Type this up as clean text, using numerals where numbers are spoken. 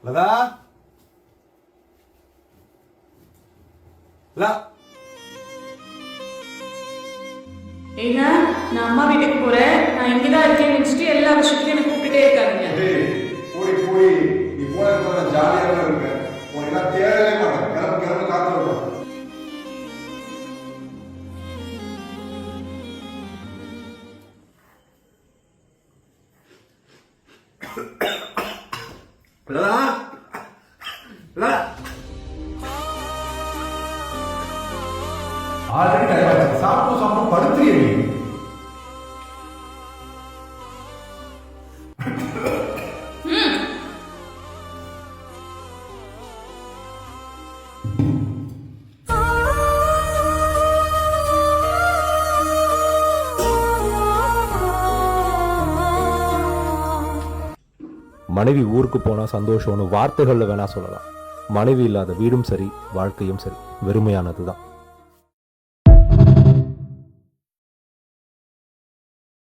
லதா லா ஏங்க நான் அம்மா வீட்டுக்கு போறேன். நான் இங்கதான் இருக்கேன்னு நினைச்சிட்டு எல்லா விஷயத்தையும் எனக்கு கூப்பிட்டுட்டே இருக்காங்க. போய் போய் நீ போன ஜாலியாக இருக்க. உனக்கு எல்லாம் தேவையே மாட்டேன். கிளம்பு கிளம்பு காத்து விடும். லதா லதா ஆல்ரெடி டைம் சாப்பிட்டு சாப்பிட்டு படுத்துறிய நீ. மனைவி ஊருக்கு போனா சந்தோஷம்னு வார்த்தைகள்ல வேணா சொல்லலாம். மனைவி இல்லாத வீடும் சரி, வாழ்க்கையும் சரி, வெறுமையானதுதான்.